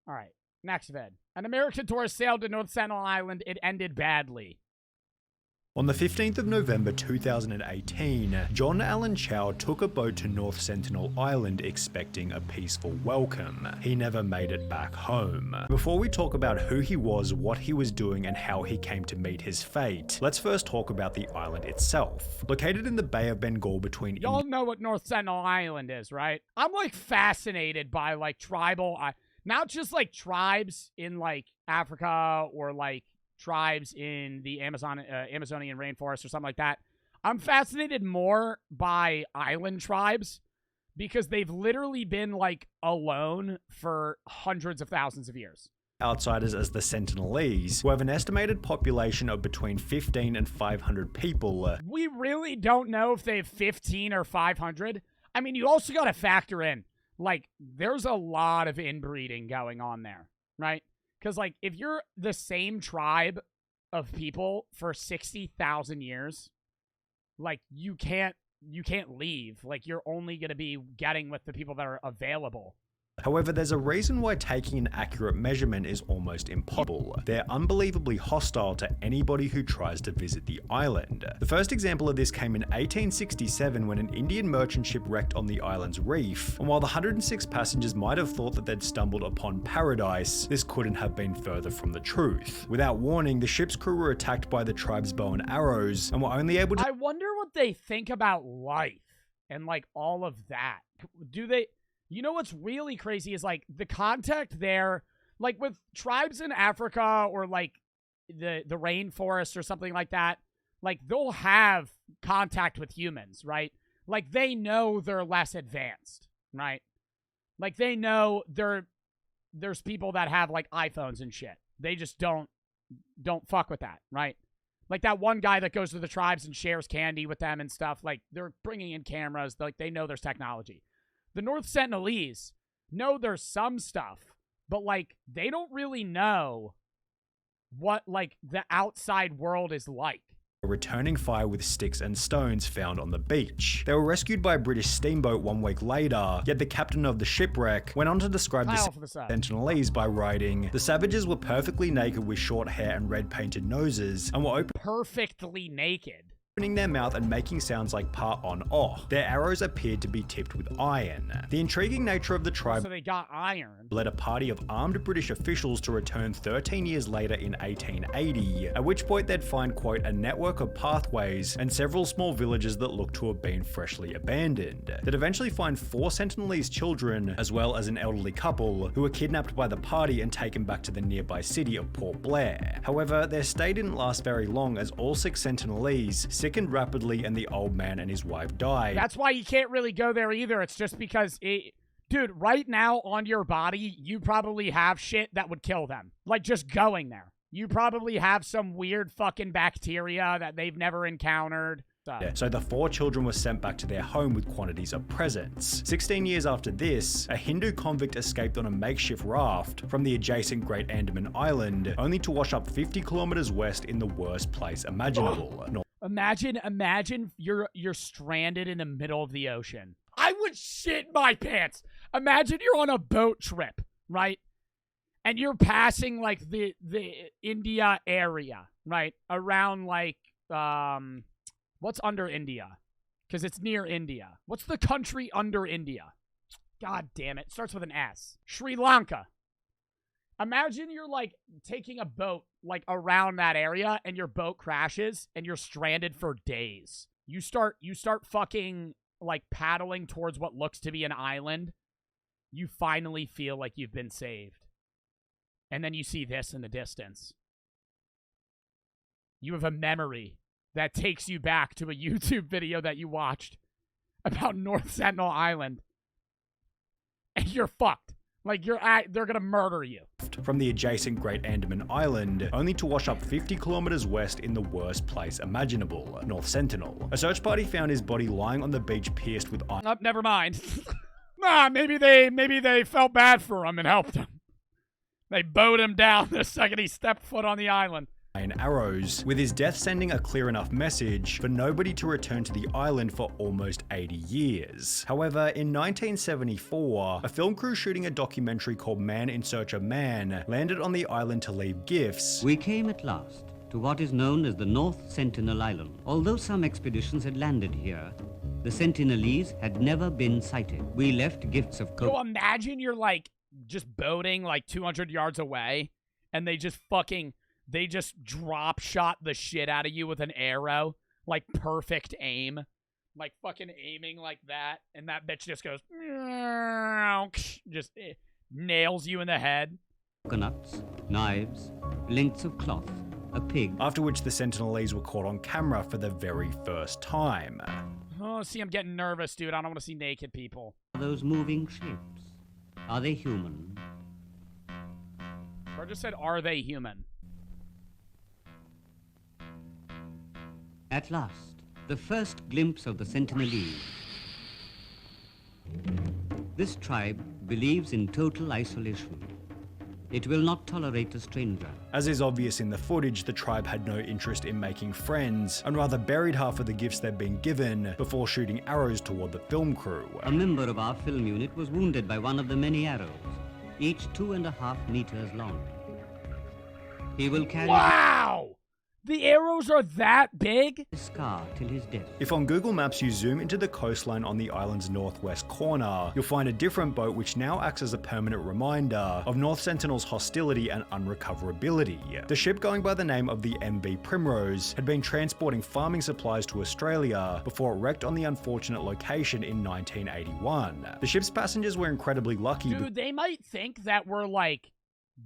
All right. Next vid. An American tourist sailed to North Sentinel Island. It ended badly. On the 15th of November 2018, John Allen Chow took a boat to North Sentinel Island expecting a peaceful welcome. He never made it back home. Before we talk about who he was, what he was doing, and how he came to meet his fate, let's first talk about the island itself. Located in the Bay of Bengal between Y'all know what North Sentinel Island is, right? I'm like fascinated by like tribal, not just like tribes in like Africa or like tribes in the Amazonian rainforest or something like that. I'm fascinated more by island tribes because they've literally been like alone for hundreds of thousands of years. Outsiders as the Sentinelese, who have an estimated population of between 15 and 500 people. We really don't know if they have 15 or 500. I mean, you also got to factor in, like, there's a lot of inbreeding going on there, right? Because, like, if you're the same tribe of people for 60,000 years, like, you can't leave. Like, you're only going to be getting with the people that are available. However, there's a reason why taking an accurate measurement is almost impossible. They're unbelievably hostile to anybody who tries to visit the island. The first example of this came in 1867 when an Indian merchant ship wrecked on the island's reef, and while the 106 passengers might have thought that they'd stumbled upon paradise, this couldn't have been further from the truth. Without warning, the ship's crew were attacked by the tribe's bow and arrows, and were only able to— I wonder what they think about life and, like, all of that. Do they— You know what's really crazy is, like, the contact there, like, with tribes in Africa or, like, the rainforest or something like that, like, they'll have contact with humans, right? Like, they know they're less advanced, right? Like, they know there's people that have, like, iPhones and shit. They just don't fuck with that, right? Like, that one guy that goes to the tribes and shares candy with them and stuff, like, they're bringing in cameras. Like, they know there's technology. The North Sentinelese know there's some stuff, but, like, they don't really know what, like, the outside world is like. Returning fire with sticks and stones found on the beach. They were rescued by a British steamboat 1 week later, yet the captain of the shipwreck went on to describe the Sentinelese by writing, "The savages were perfectly naked with short hair and red painted noses, and were perfectly naked. Opening their mouth and making sounds like pa on oh. Their arrows appeared to be tipped with iron." The intriguing nature of the tribe so they got iron. led a party of armed British officials to return 13 years later in 1880, at which point they'd find, quote, "a network of pathways and several small villages that looked to have been freshly abandoned." They'd eventually find 4 Sentinelese children, as well as an elderly couple, who were kidnapped by the party and taken back to the nearby city of Port Blair. However, their stay didn't last very long, as all 6 Sentinelese sickened rapidly and the old man and his wife died. That's why you can't really go there either. It's just because, dude, right now on your body, you probably have shit that would kill them. Like, just going there. You probably have some weird fucking bacteria that they've never encountered. So the 4 children were sent back to their home with quantities of presents. 16 years after this, a Hindu convict escaped on a makeshift raft from the adjacent Great Andaman Island, only to wash up 50 kilometers west in the worst place imaginable. Imagine you're stranded in the middle of the ocean. I would shit my pants. Imagine you're on a boat trip, right? And you're passing, like, the India area, right? Around, like, what's under India? Because it's near India. What's the country under India? God damn it. It starts with an S. Sri Lanka. Imagine you're, like, taking a boat, like, around that area, and your boat crashes, and you're stranded for days. You start fucking, like, paddling towards what looks to be an island. You finally feel like you've been saved. And then you see this in the distance. You have a memory that takes you back to a YouTube video that you watched about North Sentinel Island. And you're fucked. Like, they're gonna murder you. From the adjacent Great Andaman Island, only to wash up 50 kilometers west in the worst place imaginable, North Sentinel. A search party found his body lying on the beach pierced with iron. Oh, never mind. Nah, maybe they felt bad for him and helped him. They bowed him down the second he stepped foot on the island. arrows, with his death sending a clear enough message for nobody to return to the island for almost 80 years. However, in 1974, a film crew shooting a documentary called Man in Search of Man landed on the island to leave gifts. We came at last to what is known as the North Sentinel Island. Although some expeditions had landed here, the Sentinelese had never been sighted. We left gifts of Yo, imagine you're like just boating like 200 yards away and they just drop shot the shit out of you with an arrow, like perfect aim, like fucking aiming like that, and that bitch just goes, just nails you in the head. Coconuts, knives, lengths of cloth, a pig. After which the Sentinelese were caught on camera for the very first time. Oh, see, I'm getting nervous, dude. I don't want to see naked people. Those moving shapes, are they human? Or just said, are they human? At last, the first glimpse of the Sentinelese. This tribe believes in total isolation. It will not tolerate a stranger. As is obvious in the footage, the tribe had no interest in making friends, and rather buried half of the gifts they'd been given before shooting arrows toward the film crew. A member of our film unit was wounded by one of the many arrows, each 2.5 meters long. He will carry... Wow! The arrows are that big? a scar till his death. If on Google Maps you zoom into the coastline on the island's northwest corner, you'll find a different boat which now acts as a permanent reminder of North Sentinel's hostility and unrecoverability. The ship going by the name of the MV Primrose had been transporting farming supplies to Australia before it wrecked on the unfortunate location in 1981. The ship's passengers were incredibly lucky. Dude, they might think that we're like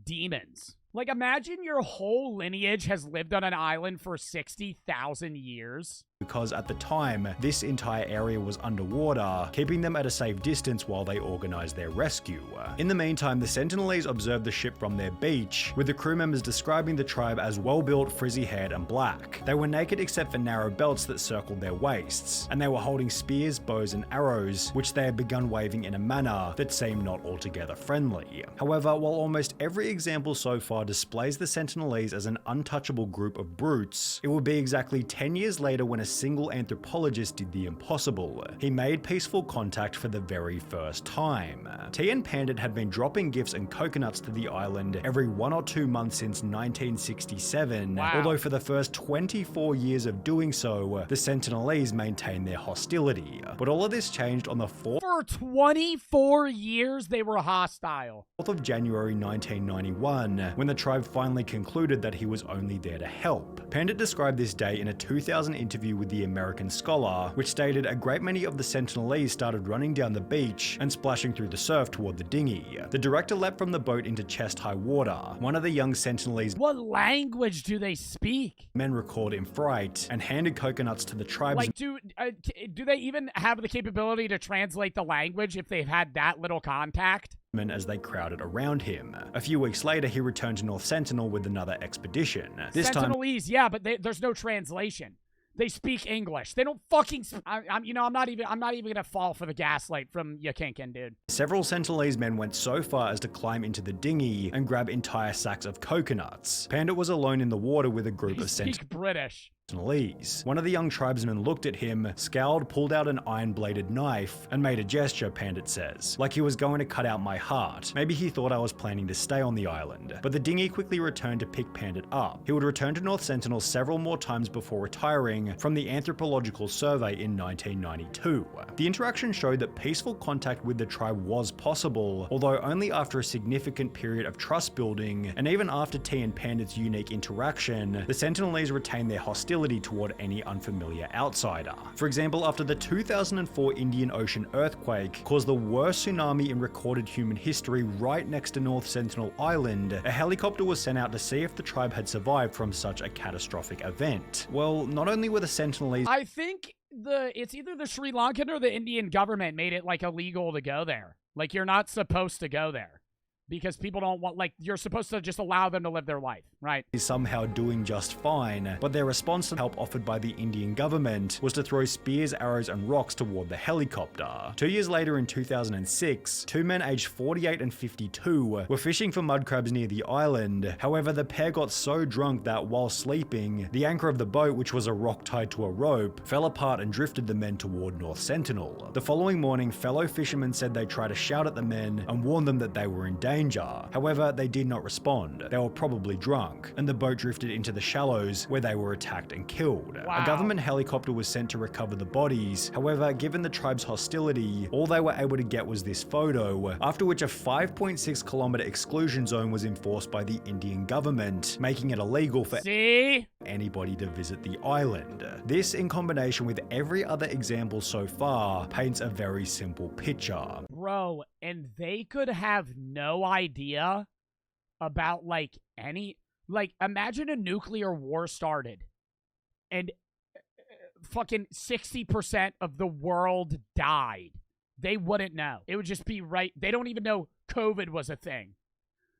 demons. Like, imagine your whole lineage has lived on an island for 60,000 years. Because at the time, this entire area was underwater, keeping them at a safe distance while they organized their rescue. In the meantime, the Sentinelese observed the ship from their beach, with the crew members describing the tribe as well-built, frizzy-haired, and black. They were naked except for narrow belts that circled their waists, and they were holding spears, bows, and arrows, which they had begun waving in a manner that seemed not altogether friendly. However, while almost every example so far displays the Sentinelese as an untouchable group of brutes, it would be exactly 10 years later when a single anthropologist did the impossible. He made peaceful contact for the very first time. T and Pandit had been dropping gifts and coconuts to the island every 1 or 2 months since 1967, wow. Although for the first 24 years of doing so, the Sentinelese maintained their hostility. But all of this changed on the 4th For 24 years, they were hostile. of January 1991, when the tribe finally concluded that he was only there to help. Pandit described this day in a 2000 interview with the American Scholar, which stated a great many of the Sentinelese started running down the beach and splashing through the surf toward the dinghy. The director leapt from the boat into chest-high water. One of the young Sentinelese What language do they speak? men recalled in fright and handed coconuts to the tribesmen. Like, do they even have the capability to translate the language if they've had that little contact? As they crowded around him. A few weeks later, he returned to North Sentinel with another expedition. This time, Sentinelese, yeah, but there's no translation. They speak English. They don't fucking. I'm not even gonna fall for the gaslight from Yakinkin, dude. several Sentinelese men went so far as to climb into the dinghy and grab entire sacks of coconuts. Pandit was alone in the water with a group They of speak British. Sentinelese. One of the young tribesmen looked at him, scowled, pulled out an iron-bladed knife, and made a gesture, Pandit says, like he was going to cut out my heart. Maybe he thought I was planning to stay on the island. But the dinghy quickly returned to pick Pandit up. He would return to North Sentinel several more times before retiring from the Anthropological Survey in 1992. The interaction showed that peaceful contact with the tribe was possible, although only after a significant period of trust building, and even after T and Pandit's unique interaction, the Sentinelese retained their hostility toward any unfamiliar outsider. For example, after the 2004 Indian Ocean earthquake caused the worst tsunami in recorded human history right next to North Sentinel Island, a helicopter was sent out to see if the tribe had survived from such a catastrophic event. Well, not only were the Sentinelese I think it's either the Sri Lankan or the Indian government made it like illegal to go there. Like, you're not supposed to go there because people don't want, like, you're supposed to just allow them to live their life, right? Is somehow doing just fine, but their response to help offered by the Indian government was to throw spears, arrows, and rocks toward the helicopter. 2 years later in 2006, two men aged 48 and 52 were fishing for mud crabs near the island. However, the pair got so drunk that while sleeping, the anchor of the boat, which was a rock tied to a rope, fell apart and drifted the men toward North Sentinel. The following morning, fellow fishermen said they tried to shout at the men and warn them that they were in danger. However, they did not respond. They were probably drunk, and the boat drifted into the shallows where they were attacked and killed. Wow. A government helicopter was sent to recover the bodies. However, given the tribe's hostility, all they were able to get was this photo, after which a 5.6 kilometer exclusion zone was enforced by the Indian government, making it illegal for anybody to visit the island. This, in combination with every other example so far, paints a very simple picture. Bro, and they could have no idea about, like, imagine a nuclear war started and fucking 60% of the world died. They wouldn't know. It would just be right. They don't even know COVID was a thing.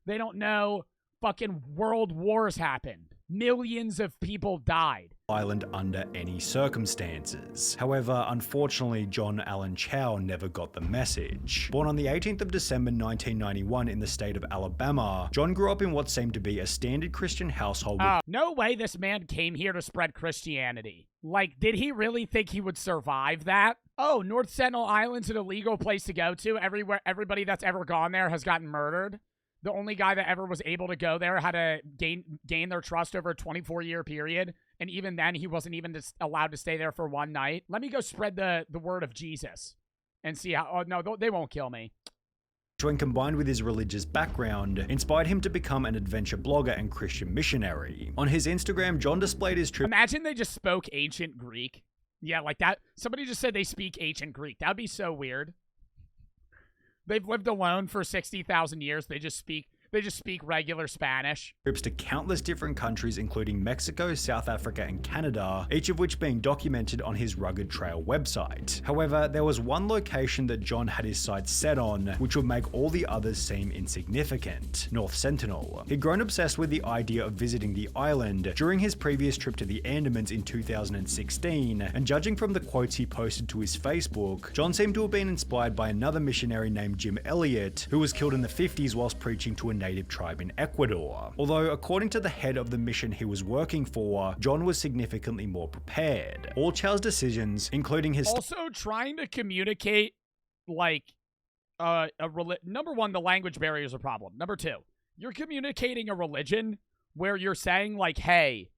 They don't know fucking world wars happened. Millions of people died. Island under any circumstances. However, unfortunately, John Allen Chow never got the message. Born on the 18th of December 1991 in the state of Alabama, John grew up in what seemed to be a standard Christian household. No way this man came here to spread Christianity. Like, did he really think he would survive that? Oh, North Sentinel Island's an illegal place to go to. Everybody that's ever gone there has gotten murdered. The only guy that ever was able to go there had to gain their trust over a 24-year period. And even then, he wasn't even allowed to stay there for one night. Let me go spread the word of Jesus and see how... Oh, no, they won't kill me. When combined with his religious background, inspired him to become an adventure blogger and Christian missionary. On his Instagram, John displayed his true... Imagine they just spoke ancient Greek. Yeah, like that. Somebody just said they speak ancient Greek. That would be so weird. They've lived alone for 60,000 years. They just speak regular Spanish. Trips to countless different countries, including Mexico, South Africa, and Canada, each of which being documented on his Rugged Trail website. However, there was one location that John had his sights set on, which would make all the others seem insignificant: North Sentinel. He'd grown obsessed with the idea of visiting the island during his previous trip to the Andamans in 2016, and judging from the quotes he posted to his Facebook, John seemed to have been inspired by another missionary named Jim Elliot, who was killed in the 50s whilst preaching to a native tribe in Ecuador. Although, according to the head of the mission he was working for, John was significantly more prepared. All Chow's decisions, including his... Also, trying to communicate, like, number one, the language barrier is a problem. Number two, you're communicating a religion where you're saying, like, hey,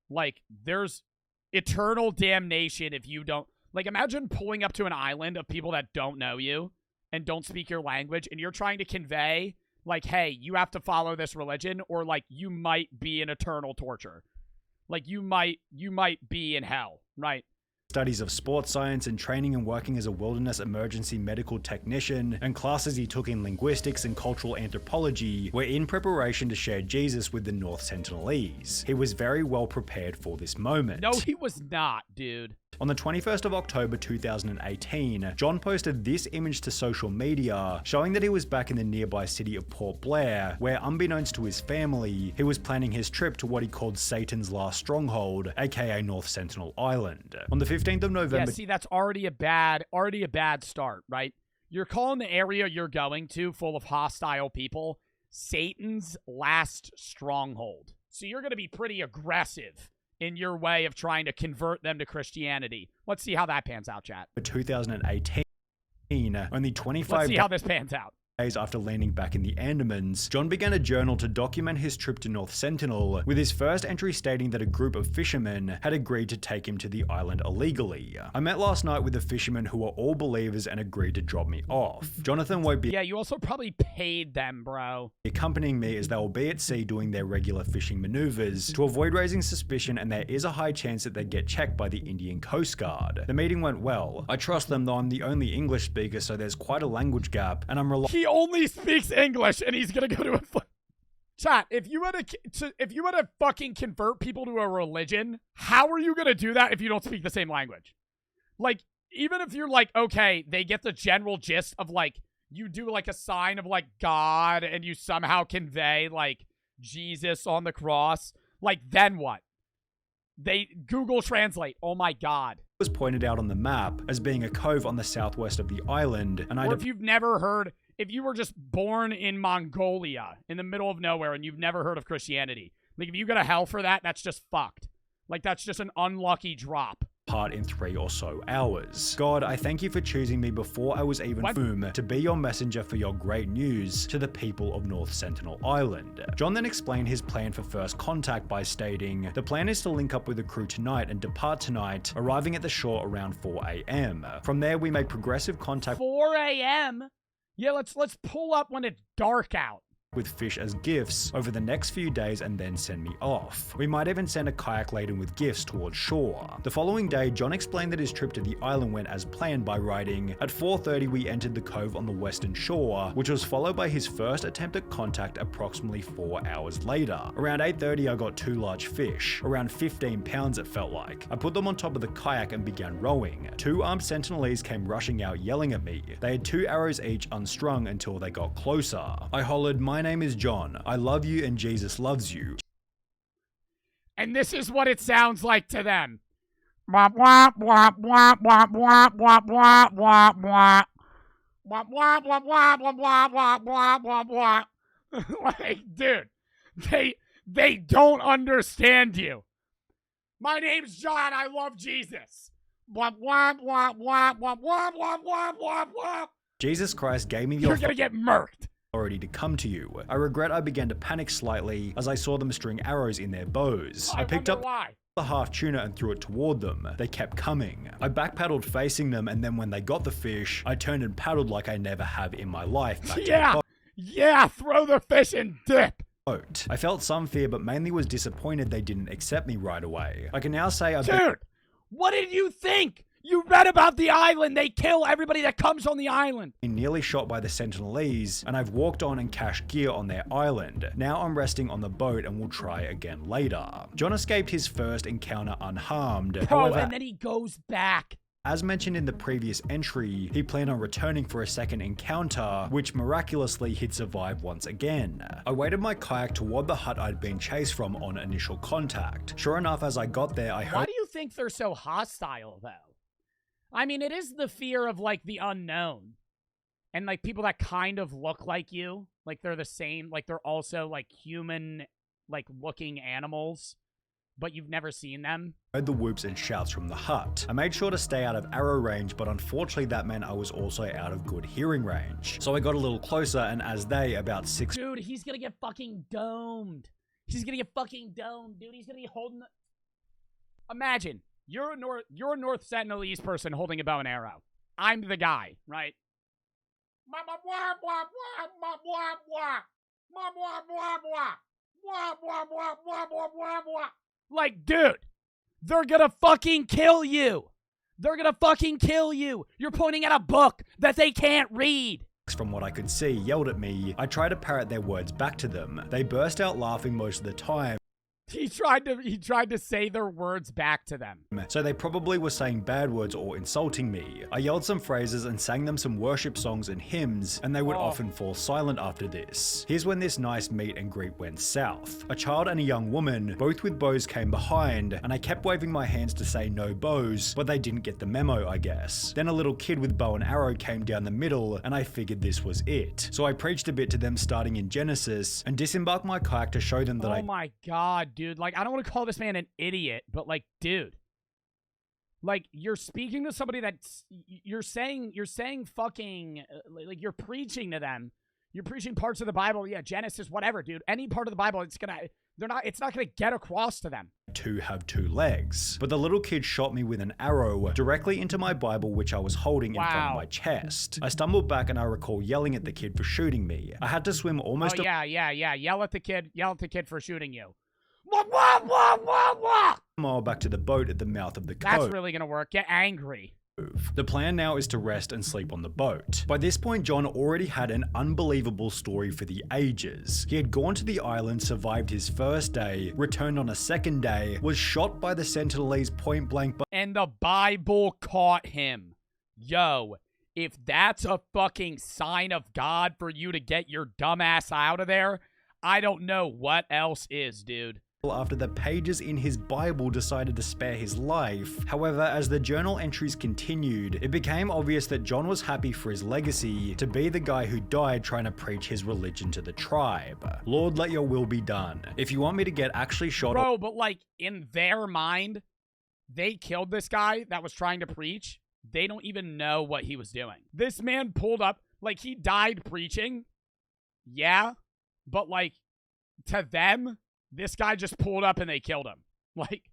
like, there's eternal damnation if you don't... Like, imagine pulling up to an island of people that don't know you and don't speak your language, and you're trying to convey... like, hey, you have to follow this religion, or, like, you might be in eternal torture. Like, you might be in hell, right? Studies of sports science and training and working as a wilderness emergency medical technician, and classes he took in linguistics and cultural anthropology were in preparation to share Jesus with the North Sentinelese. He was very well prepared for this moment. No, he was not, dude. On the 21st of October 2018, John posted this image to social media, showing that he was back in the nearby city of Port Blair, where, unbeknownst to his family, he was planning his trip to what he called Satan's last stronghold, aka North Sentinel Island. On the 15th of November... Yeah, see, that's already a bad start, right? You're calling the area you're going to full of hostile people Satan's last stronghold. So you're going to be pretty aggressive in your way of trying to convert them to Christianity. Let's see how that pans out, chat. 2018, only 25 Let's see how this pans out. days after landing back in the Andamans, John began a journal to document his trip to North Sentinel, with his first entry stating that a group of fishermen had agreed to take him to the island illegally. I met last night with the fishermen who were all believers and agreed to drop me off. Jonathan won't be... Yeah, you also probably paid them, bro. ...accompanying me, as they will be at sea doing their regular fishing maneuvers to avoid raising suspicion, and there is a high chance that they get checked by the Indian Coast Guard. The meeting went well. I trust them, though I'm the only English speaker, so there's quite a language gap, and I'm He only speaks English, and he's gonna go to a... Chat, if you want to fucking convert people to a religion, how are you gonna do that if you don't speak the same language? Like, even if you're like, okay, they get the general gist of, like, you do like a sign of like God and you somehow convey like Jesus on the cross, like then what? They Google Translate. Oh my God. Was pointed out on the map as being a cove on the southwest of the island, and Or if you've never heard, if you were just born in Mongolia in the middle of nowhere and you've never heard of Christianity, like if you go to hell for that, that's just fucked. Like that's just an unlucky drop. Part in 3 or so hours. God, I thank you for choosing me before I was even born to be your messenger for your great news to the people of North Sentinel Island. John then explained his plan for first contact by stating, the plan is to link up with the crew tonight and depart tonight, arriving at the shore around 4 a.m. From there, we make progressive contact 4 a.m.? Yeah, let's pull up when it's dark out. With fish as gifts over the next few days and then send me off. We might even send a kayak laden with gifts towards shore. The following day, John explained that his trip to the island went as planned by writing, at 4:30 we entered the cove on the western shore, which was followed by his first attempt at contact approximately 4 hours later. Around 8:30 I got 2 large fish, around 15 pounds it felt like. I put them on top of the kayak and began rowing. 2 armed Sentinelese came rushing out yelling at me. They had 2 arrows each unstrung until they got closer. I hollered, my name is John. I love you and Jesus loves you. And this is what it sounds like to them. Wop, wop, wop, wop, wop, wop, wop, wop, wop, wop. Wop, wop, wop, wop, wop, wop, wop, wop, wop, wop. Like, dude, they don't understand you. My name's John. I love Jesus. Wop, wop, wop, wop, wop, wop, wop, wop, wop, wop. Jesus Christ gave me the You're gonna get murked. Authority to come to you. I regret I began to panic slightly as I saw them string arrows in their bows. I picked up the half tuna and threw it toward them. They kept coming. I backpaddled facing them, and then when they got the fish, I turned and paddled like I never have in my life. Yeah, throw the fish and dip. I felt some fear, but mainly was disappointed they didn't accept me right away. I can now say Dude, what did you think? You read about the island. They kill everybody that comes on the island. Been nearly shot by the Sentinelese, and I've walked on and cached gear on their island. Now I'm resting on the boat and will try again later. John escaped his first encounter unharmed. However, and then he goes back. As mentioned in the previous entry, he planned on returning for a second encounter, which miraculously he'd survive once again. I waited my kayak toward the hut I'd been chased from on initial contact. Sure enough, as I got there, I heard— Why do you think they're so hostile, though? I mean, it is the fear of, like, the unknown. And, like, people that kind of look like you. Like, they're the same. Like, they're also, like, human, like, looking animals. But you've never seen them. I heard the whoops and shouts from the hut. I made sure to stay out of arrow range, but unfortunately that meant I was also out of good hearing range. So I got a little closer, and as they, about 6— Dude, he's gonna get fucking domed. He's gonna get fucking domed, dude. He's gonna be holding the— Imagine. You're a North Sentinelese person holding a bow and arrow. I'm the guy, right? Like, dude, they're gonna fucking kill you. They're gonna fucking kill you. You're pointing at a book that they can't read. From what I could see, yelled at me. I tried to parrot their words back to them. They burst out laughing most of the time. He tried to say their words back to them. So they probably were saying bad words or insulting me. I yelled some phrases and sang them some worship songs and hymns, and they would often fall silent after this. Here's when this nice meet and greet went south. A child and a young woman, both with bows, came behind, and I kept waving my hands to say no bows, but they didn't get the memo, I guess. Then a little kid with bow and arrow came down the middle, and I figured this was it. So I preached a bit to them starting in Genesis, and disembarked my kayak to show them that Oh my god, dude. Like, I don't want to call this man an idiot, but, like, dude. Like, you're speaking to somebody that's— You're saying fucking— like, you're preaching to them. You're preaching parts of the Bible. Yeah, Genesis, whatever, dude. Any part of the Bible, it's not gonna get across to them. To have 2 legs. But the little kid shot me with an arrow directly into my Bible, which I was holding in front of my chest. I stumbled back and I recall yelling at the kid for shooting me. I had to swim almost— Oh, yeah. Yell at the kid for shooting you. Mile back to the boat at the mouth of the cove. That's really gonna work. Get angry. The plan now is to rest and sleep on the boat. By this point, John already had an unbelievable story for the ages. He had gone to the island, survived his first day, returned on a second day, was shot by the Sentinelese point blank, and the Bible caught him. Yo, if that's a fucking sign of God for you to get your dumb ass out of there, I don't know what else is, dude. After the pages in his Bible decided to spare his life. However, as the journal entries continued, it became obvious that John was happy for his legacy to be the guy who died trying to preach his religion to the tribe. Lord, let your will be done. If you want me to get actually shot— Bro, but like, in their mind, they killed this guy that was trying to preach. They don't even know what he was doing. This man pulled up, like, he died preaching. Yeah, but like, to them, this guy just pulled up and they killed him. Like,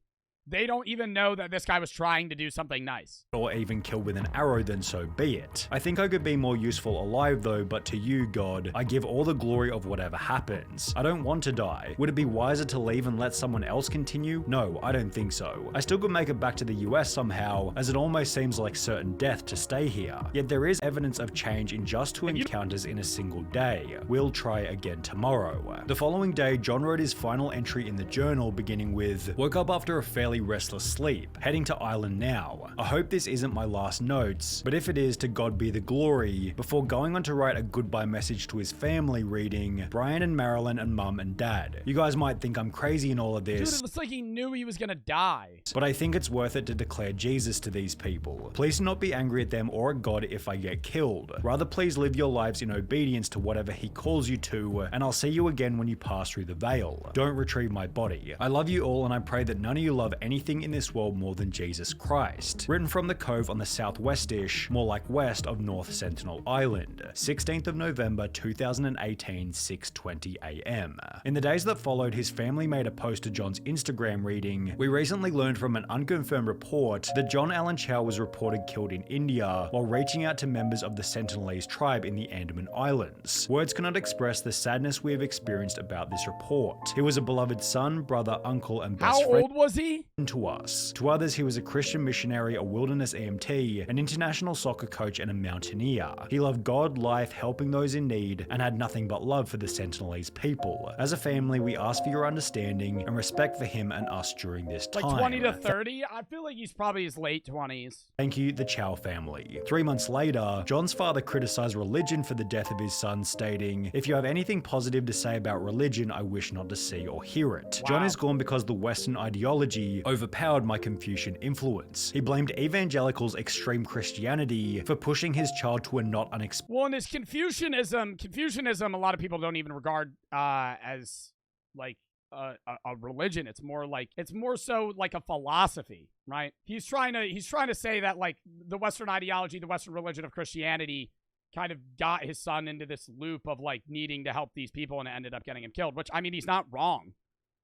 they don't even know that this guy was trying to do something nice. Or even killed with an arrow, then so be it. I think I could be more useful alive though, but to you, God, I give all the glory of whatever happens. I don't want to die. Would it be wiser to leave and let someone else continue? No, I don't think so. I still could make it back to the US somehow, as it almost seems like certain death to stay here. Yet there is evidence of change in just 2 encounters in a single day. We'll try again tomorrow. The following day, John wrote his final entry in the journal, beginning with, woke up after a fairly restless sleep, heading to Island now. I hope this isn't my last notes, but if it is, to God be the glory, before going on to write a goodbye message to his family reading, Brian and Marilyn and Mum and Dad. You guys might think I'm crazy in all of this. Dude, it looks like he knew he was gonna die. But I think it's worth it to declare Jesus to these people. Please do not be angry at them or at God if I get killed. Rather, please live your lives in obedience to whatever he calls you to, and I'll see you again when you pass through the veil. Don't retrieve my body. I love you all, and I pray that none of you love anything in this world more than Jesus Christ. Written from the cove on the southwestish, more like west of North Sentinel Island. 16th of November 2018, 6:20 AM. In the days that followed, his family made a post to John's Instagram reading, we recently learned from an unconfirmed report that John Allen Chow was reported killed in India while reaching out to members of the Sentinelese tribe in the Andaman Islands. Words cannot express the sadness we have experienced about this report. He was a beloved son, brother, uncle, and best friend. How old was he? To us. To others, he was a Christian missionary, a wilderness EMT, an international soccer coach, and a mountaineer. He loved God, life, helping those in need, and had nothing but love for the Sentinelese people. As a family, we ask for your understanding and respect for him and us during this time. Like 20 to 30? I feel like he's probably his late 20s. Thank you, the Chow family. 3 months later, John's father criticized religion for the death of his son, stating, if you have anything positive to say about religion, I wish not to see or hear it. Wow. John is gone because the Western ideology overpowered my Confucian influence. He blamed evangelicals' extreme Christianity for pushing his child to a not unexpected— Well, and his Confucianism, a lot of people don't even regard as like a religion. It's more so like a philosophy, right? He's trying to say that like the Western ideology, the Western religion of Christianity kind of got his son into this loop of like needing to help these people, and it ended up getting him killed, which, I mean, he's not wrong.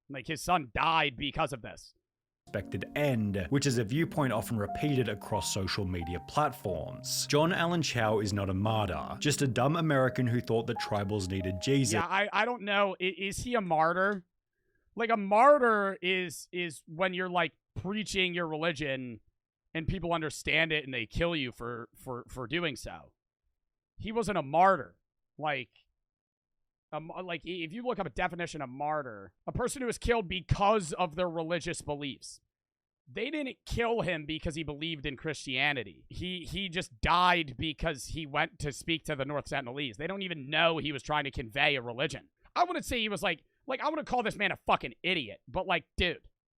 Like, his son died because of this. End, which is a viewpoint often repeated across social media platforms. John Allen Chow is not a martyr, just a dumb American who thought that tribals needed Jesus. Yeah, I don't know. Is he a martyr? Like, a martyr is when you're like preaching your religion and people understand it and they kill you for doing so. He wasn't a martyr. Like if you look up a definition of martyr, a person who was killed because of their religious beliefs. They didn't kill him because he believed in Christianity. He just died because he went to speak to the North Sentinelese. They don't even know he was trying to convey a religion. I wouldn't say he was like I wouldn't call this man a fucking idiot, but like, dude,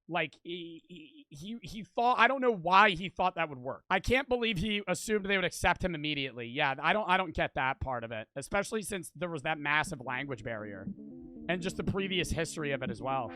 like he thought, I don't know why he thought that would work. I can't believe he assumed they would accept him immediately. Yeah, I don't get that part of it, especially since there was that massive language barrier and just the previous history of it as well.